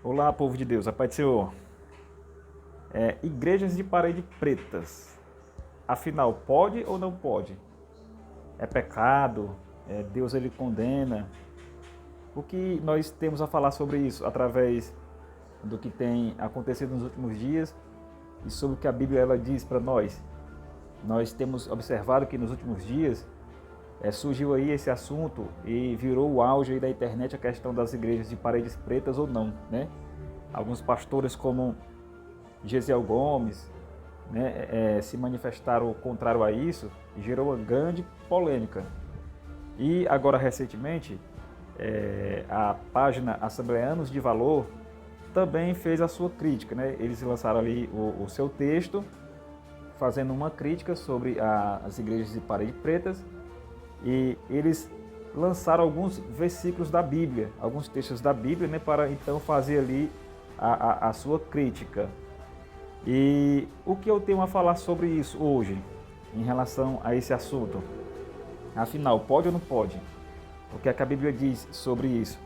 Olá, povo de Deus, a paz do Senhor. Igrejas de parede pretas. Afinal, pode ou não pode? É pecado? Deus ele condena? O que nós temos a falar sobre isso através do que tem acontecido nos últimos dias e sobre o que a Bíblia ela diz para nós? Nós temos observado que nos últimos dias surgiu aí esse assunto e virou o auge aí da internet a questão das igrejas de paredes pretas ou não, né? Alguns pastores como Gesiel Gomes, né, se manifestaram contrário a isso e gerou uma grande polêmica. E agora recentemente a página Assembleanos de Valor também fez a sua crítica, né? Eles lançaram ali o seu texto fazendo uma crítica sobre as igrejas de parede pretas e eles lançaram alguns versículos da Bíblia, alguns textos da Bíblia, né, para então fazer ali a sua crítica. E o que eu tenho a falar sobre isso hoje, em relação a esse assunto? Afinal, pode ou não pode? O que é que a Bíblia diz sobre isso?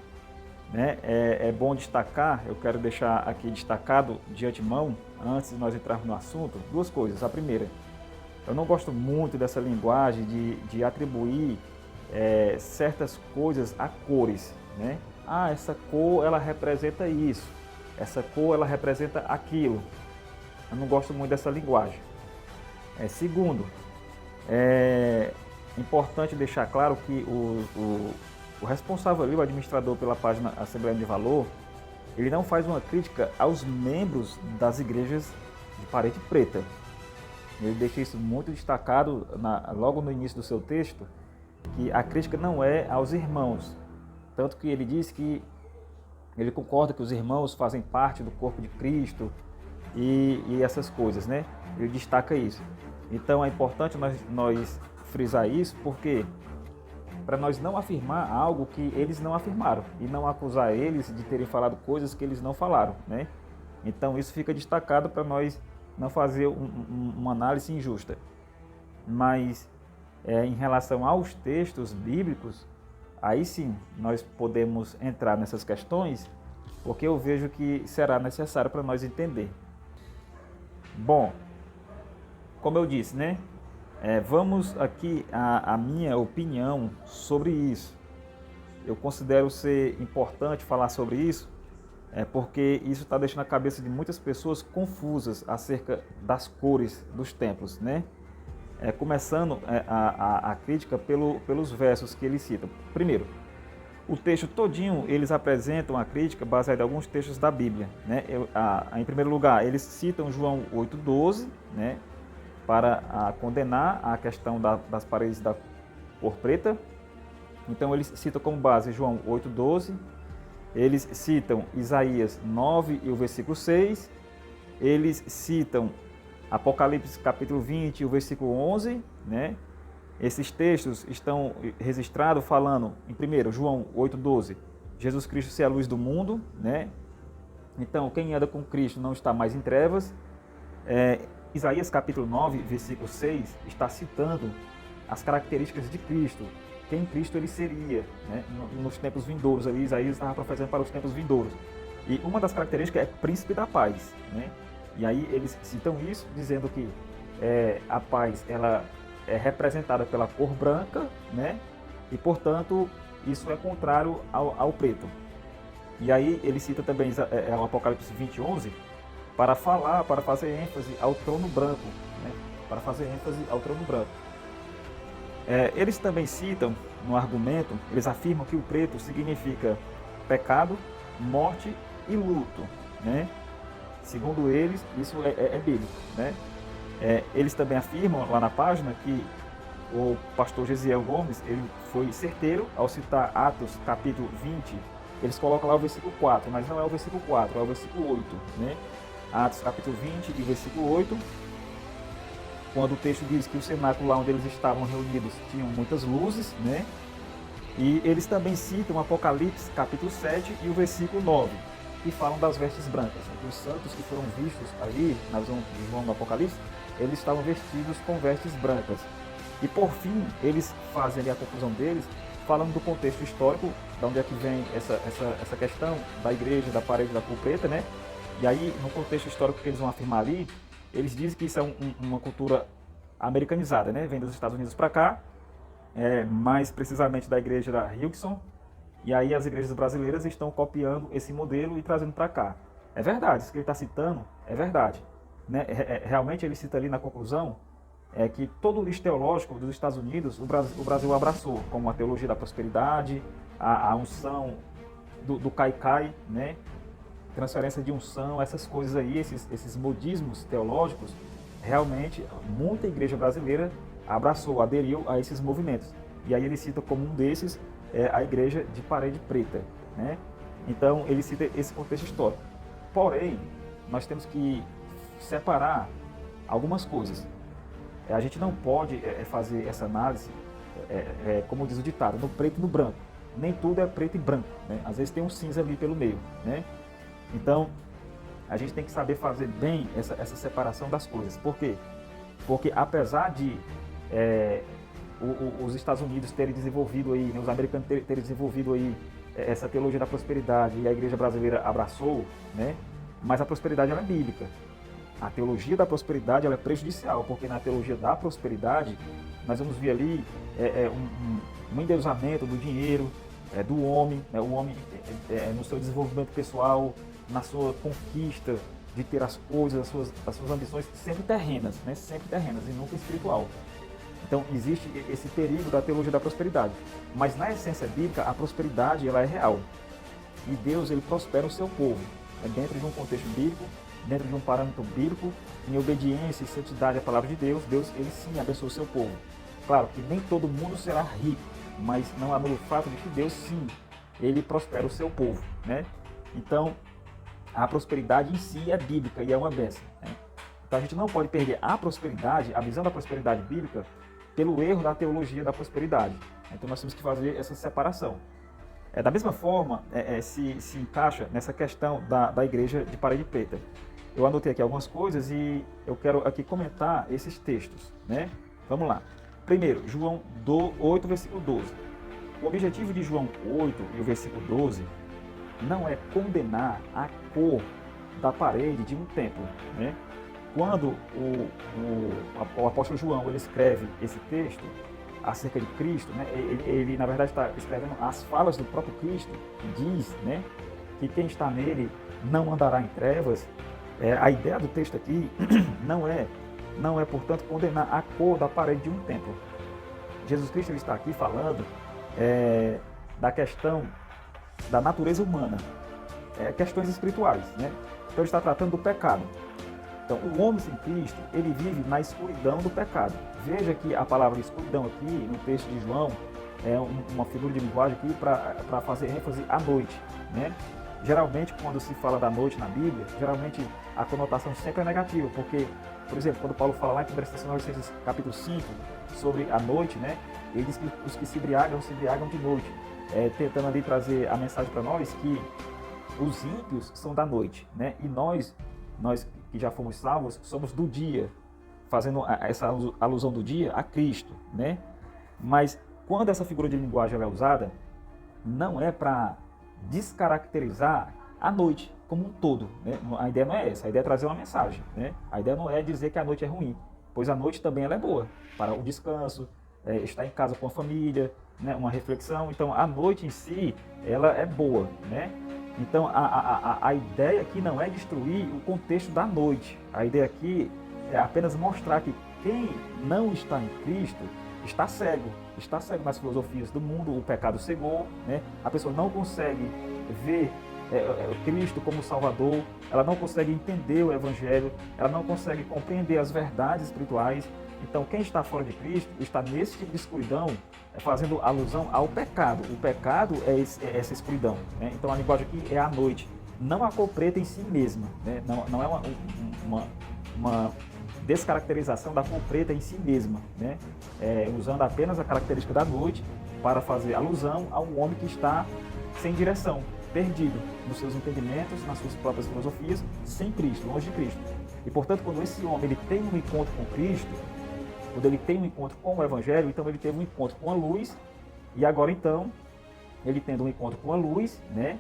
Né? É bom destacar, eu quero deixar aqui destacado de antemão, antes de nós entrarmos no assunto, duas coisas. A primeira, eu não gosto muito dessa linguagem de atribuir certas coisas a cores, né? Ah, essa cor ela representa isso, essa cor ela representa aquilo. Eu não gosto muito dessa linguagem. Segundo, é importante deixar claro que o responsável ali, o administrador pela página Assembleia de Valor, ele não faz uma crítica aos membros das igrejas de parede preta. Ele deixa isso muito destacado logo no início do seu texto, que a crítica não é aos irmãos. Tanto que ele diz que ele concorda que os irmãos fazem parte do corpo de Cristo e essas coisas, né? Ele destaca isso. Então é importante nós frisar isso, porque para nós não afirmar algo que eles não afirmaram e não acusar eles de terem falado coisas que eles não falaram, né? Então isso fica destacado para nós não fazer uma análise injusta. Mas em relação aos textos bíblicos, aí sim nós podemos entrar nessas questões, porque eu vejo que será necessário para nós entender. Bom, como eu disse, né? Vamos aqui a minha opinião sobre isso. Eu considero ser importante falar sobre isso, porque isso está deixando a cabeça de muitas pessoas confusas acerca das cores dos templos, né? Começando a crítica pelos versos que eles citam. Primeiro, o texto todinho eles apresentam a crítica baseada em alguns textos da Bíblia, né? Em primeiro lugar, eles citam João 8,12, né? Para condenar a questão das paredes da cor preta. Então eles citam como base João 8,12, eles citam Isaías 9 e o versículo 6, eles citam Apocalipse capítulo 20 e o versículo 11, né? Esses textos estão registrados falando, em primeiro, João 8,12, Jesus Cristo ser a luz do mundo, né? Então, quem anda com Cristo não está mais em trevas. Isaías capítulo 9, versículo 6, está citando as características de Cristo, quem Cristo ele seria, né? Nos tempos vindouros. Ali, Isaías estava profetizando para os tempos vindouros. E uma das características é príncipe da paz, né? E aí eles citam isso, dizendo que a paz ela é representada pela cor branca, né? E, portanto, isso é contrário ao preto. E aí ele cita também o Apocalipse 20:11 para fazer ênfase ao trono branco, né? Para fazer ênfase ao trono branco. Eles também citam, no argumento, eles afirmam que o preto significa pecado, morte e luto, né? Segundo eles, isso é bíblico, né? Eles também afirmam lá na página que o pastor Gesiel Gomes ele foi certeiro ao citar Atos capítulo 20. Eles colocam lá o versículo 4, mas não é o versículo 4, é o versículo 8, né? Atos capítulo 20 e versículo 8, quando o texto diz que o cenáculo lá onde eles estavam reunidos tinham muitas luzes, né? E eles também citam Apocalipse capítulo 7 e o versículo 9, que falam das vestes brancas. Os santos que foram vistos ali na visão de João do Apocalipse, eles estavam vestidos com vestes brancas. E por fim, eles fazem ali a conclusão deles, falando do contexto histórico, de onde é que vem essa questão da igreja, da parede da cor preta, né? E aí, no contexto histórico que eles vão afirmar ali, eles dizem que isso é uma cultura americanizada, né? Vem dos Estados Unidos para cá, mais precisamente da igreja da Hillsong, e aí as igrejas brasileiras estão copiando esse modelo e trazendo para cá. É verdade, isso que ele está citando é verdade. Né? Realmente ele cita ali na conclusão que todo o lixo teológico dos Estados Unidos, o Brasil abraçou, como a teologia da prosperidade, a unção do caicai, né? Transferência de unção, essas coisas aí, esses modismos teológicos, realmente muita igreja brasileira abraçou, aderiu a esses movimentos. E aí ele cita como um desses a igreja de parede preta, né? Então ele cita esse contexto histórico. Porém, nós temos que separar algumas coisas. A gente não pode fazer essa análise, como diz o ditado, no preto e no branco. Nem tudo é preto e branco, né? Às vezes tem um cinza ali pelo meio, né? Então, a gente tem que saber fazer bem essa separação das coisas. Por quê? Porque apesar de os Estados Unidos terem desenvolvido aí, né, os americanos terem desenvolvido aí essa teologia da prosperidade e a igreja brasileira abraçou, né? Mas a prosperidade ela é bíblica. A teologia da prosperidade ela é prejudicial, porque na teologia da prosperidade nós vamos ver ali um endeusamento do dinheiro, do homem, né? O homem no seu desenvolvimento pessoal, na sua conquista de ter as coisas, as suas ambições sempre terrenas, né? Sempre terrenas e nunca espiritual. Então existe esse perigo da teologia da prosperidade. Mas na essência bíblica a prosperidade ela é real. E Deus ele prospera o seu povo, né? Dentro de um contexto bíblico, dentro de um parâmetro bíblico, em obediência e santidade à palavra de Deus, Deus ele sim abençoa o seu povo. Claro que nem todo mundo será rico, mas não anula o fato de que Deus sim, ele prospera o seu povo, né? Então, a prosperidade em si é bíblica e é uma bênção, né? Então a gente não pode perder a prosperidade, a visão da prosperidade bíblica, pelo erro da teologia da prosperidade. Então nós temos que fazer essa separação. Da mesma forma, se encaixa nessa questão da igreja de parede preta. Eu anotei aqui algumas coisas e eu quero aqui comentar esses textos, né? Vamos lá. Primeiro, João 8, versículo 12. O objetivo de João 8 e o versículo 12 não é condenar a cor da parede de um templo, né? Quando o apóstolo João ele escreve esse texto acerca de Cristo, né? Ele na verdade está escrevendo as falas do próprio Cristo, que diz, né, que quem está nele não andará em trevas. A ideia do texto aqui não é, portanto, condenar a cor da parede de um templo. Jesus Cristo ele está aqui falando da questão da natureza humana, questões espirituais, né? Então ele está tratando do pecado. Então o homem sem Cristo, ele vive na escuridão do pecado. Veja que a palavra escuridão aqui, no texto de João, é uma figura de linguagem aqui para fazer ênfase à noite, né? Geralmente, quando se fala da noite na Bíblia, geralmente a conotação sempre é negativa, porque, por exemplo, quando Paulo fala lá em 1 Tessalonicenses capítulo 5, sobre a noite, né? Ele diz que os que se embriagam de noite, tentando ali trazer a mensagem para nós que os ímpios são da noite, né? E nós que já fomos salvos, somos do dia, fazendo essa alusão do dia a Cristo, né? Mas quando essa figura de linguagem é usada, não é para descaracterizar a noite como um todo, né? A ideia não é essa, a ideia é trazer uma mensagem, né? A ideia não é dizer que a noite é ruim, pois a noite também ela é boa para o descanso, estar em casa com a família, né? Uma reflexão. Então a noite em si ela é boa, né? Então a ideia aqui não é destruir o contexto da noite, a ideia aqui é apenas mostrar que quem não está em Cristo está cego nas filosofias do mundo, o pecado cegou, né? A pessoa não consegue ver Cristo como Salvador, ela não consegue entender o Evangelho, ela não consegue compreender as verdades espirituais. Então quem está fora de Cristo está nesse tipo de escuridão, fazendo alusão ao pecado. O pecado é essa escuridão, né? Então a linguagem aqui é a noite, não a cor preta em si mesma, né? Não é uma descaracterização da cor preta em si mesma, né? Usando apenas a característica da noite para fazer alusão a um homem que está sem direção, perdido nos seus entendimentos, nas suas próprias filosofias, sem Cristo, longe de Cristo. E portanto, quando esse homem ele tem um encontro com Cristo, quando ele tem um encontro com o Evangelho, então ele teve um encontro com a luz E agora então, ele tendo um encontro com a luz, né?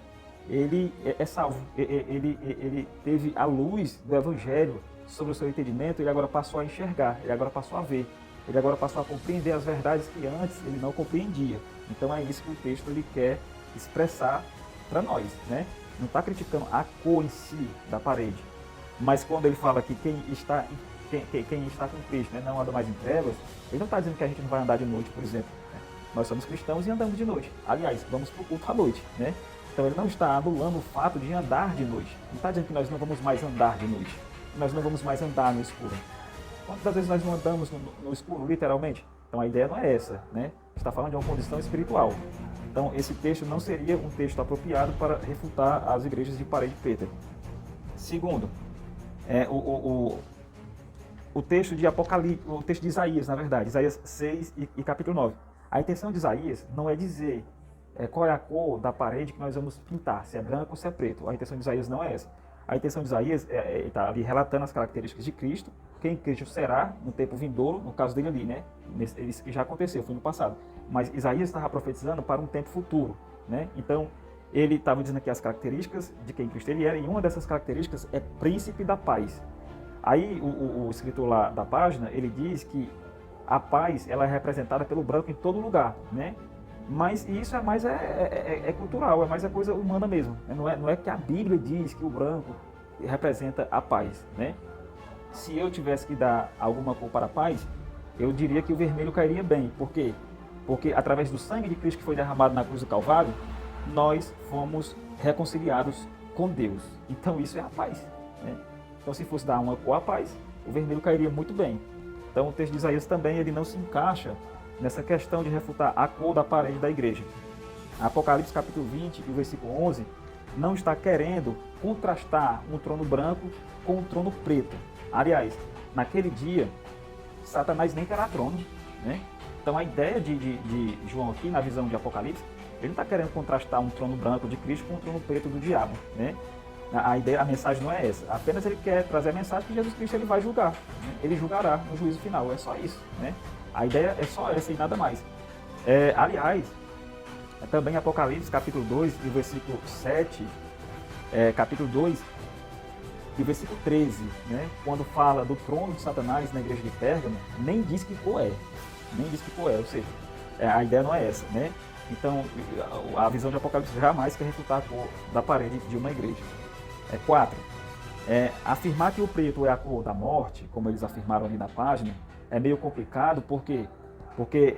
Ele é salvo. Ele teve a luz do Evangelho sobre o seu entendimento, ele agora passou a enxergar, ele agora passou a ver, ele agora passou a compreender as verdades que antes ele não compreendia. Então é isso que o texto ele quer expressar para nós, né? Não está criticando a cor em si da parede, mas quando ele fala que quem está com Cristo, né, não anda mais em trevas, ele não está dizendo que a gente não vai andar de noite, por exemplo. Né? Nós somos cristãos e andamos de noite. Aliás, vamos para o culto à noite, né? Então ele não está anulando o fato de andar de noite. Não está dizendo que nós não vamos mais andar de noite. Que nós não vamos mais andar no escuro. Quantas vezes nós não andamos no escuro, literalmente? Então a ideia não é essa, né? Está falando de uma condição espiritual. Então esse texto não seria um texto apropriado para refutar as igrejas de parede preta. Segundo, o texto de Apocalipse, o texto de Isaías, na verdade, Isaías 6 e capítulo 9. A intenção de Isaías não é dizer qual é a cor da parede que nós vamos pintar, se é branco ou se é preto. A intenção de Isaías não é essa. A intenção de Isaías está ali relatando as características de Cristo, quem Cristo será no tempo vindouro, no caso dele ali, né? Isso que já aconteceu, foi no passado. Mas Isaías estava profetizando para um tempo futuro, né? Então, ele estava dizendo aqui as características de quem Cristo ele era, e uma dessas características é príncipe da paz. Aí, o escritor lá da página, ele diz que a paz ela é representada pelo branco em todo lugar, né? Mas isso é cultural, é mais a coisa humana mesmo. Não é que a Bíblia diz que o branco representa a paz, né? Se eu tivesse que dar alguma cor para a paz, eu diria que o vermelho cairia bem. Por quê? Porque através do sangue de Cristo que foi derramado na cruz do Calvário, nós fomos reconciliados com Deus. Então isso é a paz, né? Então se fosse dar uma cor à paz, o vermelho cairia muito bem. Então o texto de Isaías também ele não se encaixa nessa questão de refutar a cor da parede da igreja. Apocalipse capítulo 20 e o versículo 11 não está querendo contrastar um trono branco com um trono preto. Aliás, naquele dia, Satanás nem terá trono, né? Então a ideia de João aqui, na visão de Apocalipse, ele não está querendo contrastar um trono branco de Cristo com um trono preto do diabo, né? A mensagem não é essa. Apenas ele quer trazer a mensagem que Jesus Cristo ele vai julgar. Né? Ele julgará no juízo final. É só isso, né? A ideia é só essa e nada mais. Aliás, também Apocalipse capítulo 2 e versículo 7, capítulo 2 e versículo 13, né? Quando fala do trono de Satanás na igreja de Pérgamo, nem diz que cor é. Nem diz que cor é, ou seja, a ideia não é essa, né? Então, a visão de Apocalipse jamais quer refutar a cor da parede de uma igreja. 4. Afirmar que o preto é a cor da morte, como eles afirmaram ali na página, é meio complicado, porque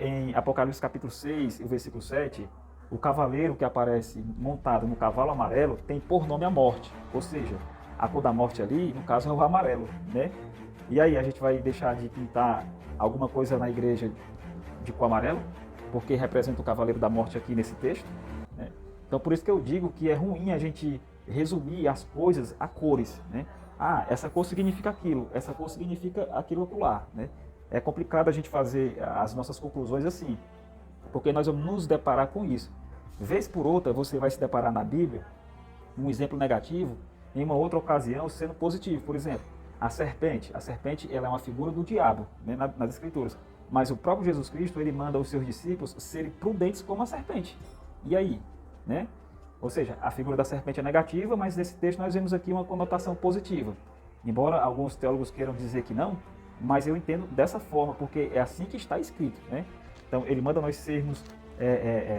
em Apocalipse capítulo 6 e o versículo 7, o cavaleiro que aparece montado no cavalo amarelo tem por nome a morte, ou seja, a cor da morte ali, no caso, é o amarelo, né? E aí, a gente vai deixar de pintar alguma coisa na igreja de cor amarelo, porque representa o cavaleiro da morte aqui nesse texto, né? Então, por isso que eu digo que é ruim a gente resumir as coisas a cores, né? Essa cor significa aquilo, essa cor significa aquilo ocular, né? É complicado a gente fazer as nossas conclusões assim, porque nós vamos nos deparar com isso. Vez por outra, você vai se deparar na Bíblia um exemplo negativo, em uma outra ocasião sendo positivo. Por exemplo, a serpente ela é uma figura do diabo, né, nas Escrituras. Mas o próprio Jesus Cristo, ele manda os seus discípulos serem prudentes como a serpente. E aí? Né? Ou seja, a figura da serpente é negativa, mas nesse texto nós vemos aqui uma conotação positiva. Embora alguns teólogos queiram dizer que não, mas eu entendo dessa forma, porque é assim que está escrito, né? Então, ele manda nós sermos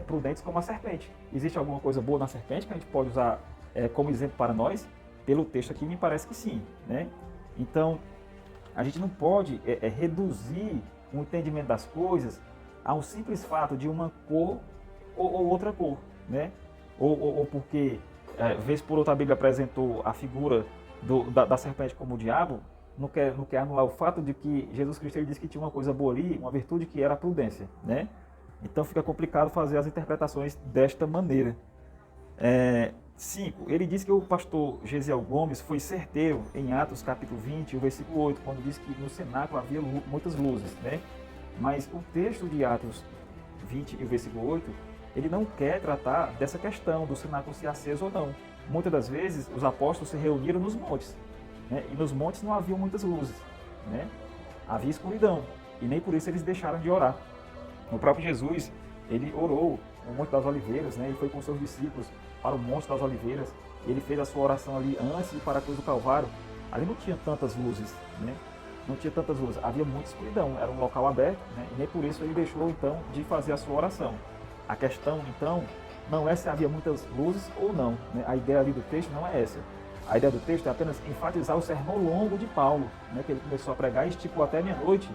prudentes como a serpente. Existe alguma coisa boa na serpente que a gente pode usar como exemplo para nós? Pelo texto aqui, me parece que sim, né? Então, a gente não pode reduzir o entendimento das coisas a um simples fato de uma cor ou outra cor, né? Ou porque, vez por outra, a Bíblia apresentou a figura da serpente como o diabo, não quer anular o fato de que Jesus Cristo ele disse que tinha uma coisa boa ali, uma virtude que era a prudência, né? Então fica complicado fazer as interpretações desta maneira. 5. Ele diz que o pastor Gesiel Gomes foi certeiro em Atos capítulo 20, o versículo 8, quando diz que no cenáculo havia muitas luzes, né? Mas o texto de Atos 20 e o versículo 8, ele não quer tratar dessa questão do cenáculo ser aceso ou não. Muitas das vezes os apóstolos se reuniram nos montes, né? E nos montes não havia muitas luzes, né? Havia escuridão, e nem por isso eles deixaram de orar. O próprio Jesus, ele orou no Monte das Oliveiras, né? Ele foi com seus discípulos para o Monte das Oliveiras, ele fez a sua oração ali antes de ir para a cruz do Calvário. Ali não tinha tantas luzes, né? Não tinha tantas luzes, havia muita escuridão, era um local aberto, né? E nem por isso ele deixou então de fazer a sua oração. A questão então não é se havia muitas luzes ou não, né? A ideia ali do texto não é essa. A ideia do texto é apenas enfatizar o sermão longo de Paulo, né? Que ele começou a pregar e esticou até meia-noite,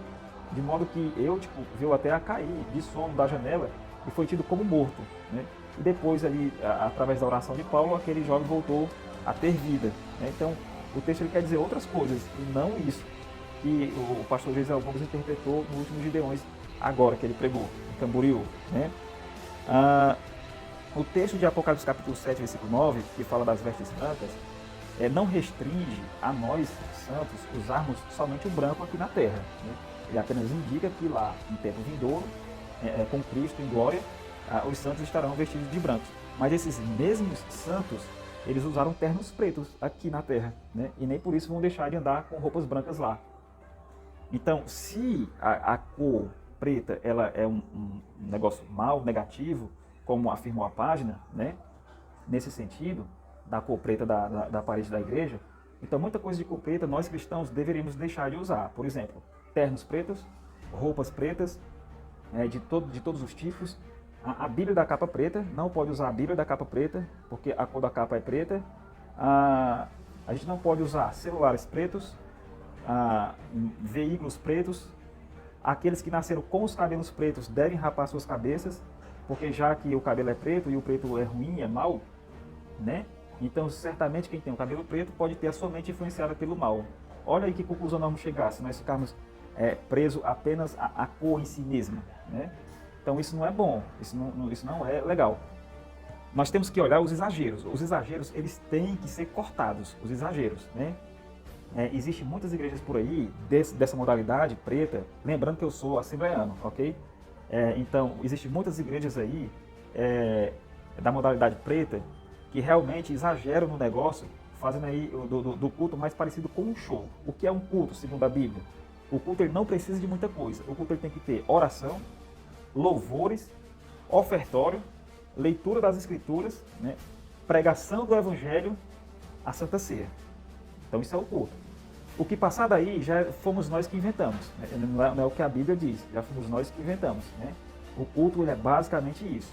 de modo que eu, viu até a cair de sono da janela e foi tido como morto, né? E depois ali, através da oração de Paulo, aquele jovem voltou a ter vida, né? Então, o texto ele quer dizer outras coisas, e não isso que o pastor Gisel Gomes interpretou no último Gideões, agora que ele pregou, em Camboriú, né? O texto de Apocalipse capítulo 7, versículo 9, que fala das vestes brancas, não restringe a nós, santos, usarmos somente o branco aqui na terra, né? Ele apenas indica que lá, em tempo vindouro, com Cristo em glória, os santos estarão vestidos de branco. Mas esses mesmos santos, eles usaram ternos pretos aqui na terra, né? E nem por isso vão deixar de andar com roupas brancas lá. Então, se a cor preta ela é um negócio mal, negativo, como afirmou a página, né? Nesse sentido, da cor preta da parede da igreja, então muita coisa de cor preta nós cristãos deveríamos deixar de usar. Por exemplo, ternos pretos, roupas pretas, de todos os tipos. A Bíblia da capa preta, não pode usar a Bíblia da capa preta, porque a cor da capa é preta. A gente não pode usar celulares pretos, veículos pretos. Aqueles que nasceram com os cabelos pretos devem rapar suas cabeças, porque já que o cabelo é preto e o preto é ruim, é mau, né? Então, certamente quem tem o cabelo preto pode ter a sua mente influenciada pelo mal. Olha aí que conclusão nós vamos chegar, se nós ficarmos presos apenas à cor em si mesma, né? Então isso não é bom, isso não é legal. Nós temos que olhar os exageros. Os exageros, eles têm que ser cortados, os exageros, né? Existem muitas igrejas por aí dessa modalidade preta, lembrando que eu sou assembleano, ok? Então, existem muitas igrejas aí da modalidade preta que realmente exageram no negócio, fazendo aí do culto mais parecido com um show. O que é um culto, segundo a Bíblia? O culto ele não precisa de muita coisa. O culto ele tem que ter oração, louvores, ofertório, leitura das Escrituras, né? Pregação do Evangelho, a Santa Ceia. Então isso é o culto. O que passar daí já fomos nós que inventamos, né? Não é o que a Bíblia diz, já fomos nós que inventamos, né? O culto ele é basicamente isso.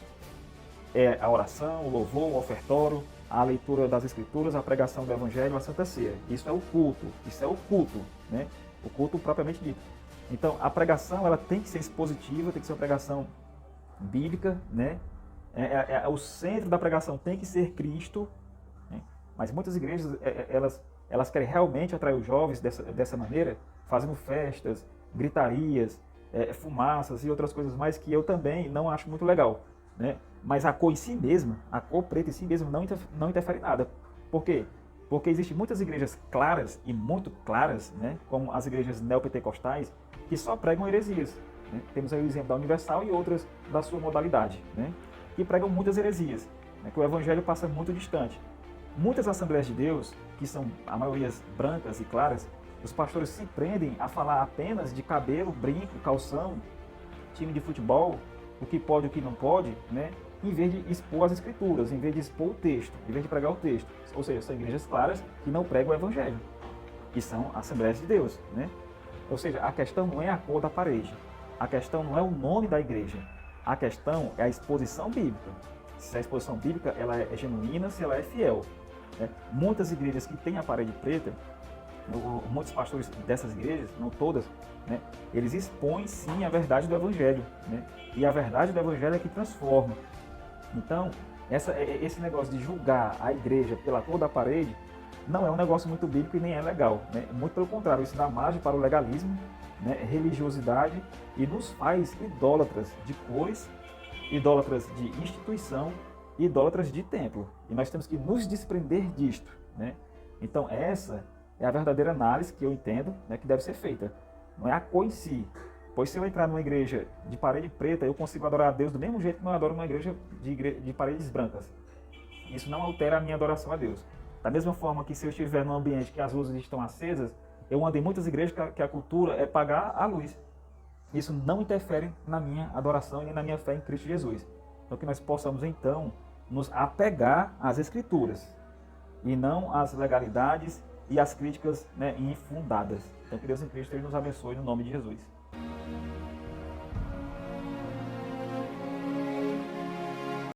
É a oração, o louvor, o ofertório, a leitura das Escrituras, a pregação do Evangelho, a Santa Ceia. Isso é o culto, né? O culto propriamente dito. Então, a pregação ela tem que ser expositiva, tem que ser uma pregação bíblica, né? O centro da pregação tem que ser Cristo, né? Mas muitas igrejas, elas querem realmente atrair os jovens dessa maneira, fazendo festas, gritarias, fumaças e outras coisas mais que eu também não acho muito legal, né? Mas a cor em si mesma, a cor preta em si mesma não interfere em nada. Por quê? Porque existem muitas igrejas claras e muito claras, né? Como as igrejas neopentecostais, que só pregam heresias, né? Temos aí o exemplo da Universal e outras da sua modalidade, né? Que pregam muitas heresias, né? Que o evangelho passa muito distante. Muitas Assembleias de Deus, que são a maioria brancas e claras, os pastores se prendem a falar apenas de cabelo, brinco, calção, time de futebol, o que pode e o que não pode, né? Em vez de expor as Escrituras, em vez de expor o texto, em vez de pregar o texto. Ou seja, são igrejas claras que não pregam o evangelho, que são Assembleias de Deus, né? Ou seja, a questão não é a cor da parede, a questão não é o nome da igreja, a questão é a exposição bíblica. Se a exposição bíblica ela é genuína, se ela é fiel, né? Muitas igrejas que têm a parede preta, muitos pastores dessas igrejas, não todas, né, eles expõem sim a verdade do evangelho, né? E a verdade do evangelho é que transforma. Então, esse negócio de julgar a igreja pela cor da parede não é um negócio muito bíblico e nem é legal, né? Muito pelo contrário, isso dá margem para o legalismo, né, religiosidade e nos faz idólatras de cores, idólatras de instituição, idólatras de templo. E nós temos que nos desprender disto, né? Então essa é a verdadeira análise que eu entendo, né, que deve ser feita. Não é a cor em si. Pois se eu entrar numa igreja de parede preta, eu consigo adorar a Deus do mesmo jeito que eu adoro uma igreja de paredes brancas. Isso não altera a minha adoração a Deus. Da mesma forma que se eu estiver num ambiente que as luzes estão acesas, eu ando em muitas igrejas que a cultura é pagar a luz. isso não interfere na minha adoração e na minha fé em Cristo Jesus. Então que nós possamos então nos apegar às Escrituras e não às legalidades e às críticas, né, infundadas. Então que Deus em Cristo Ele nos abençoe no nome de Jesus.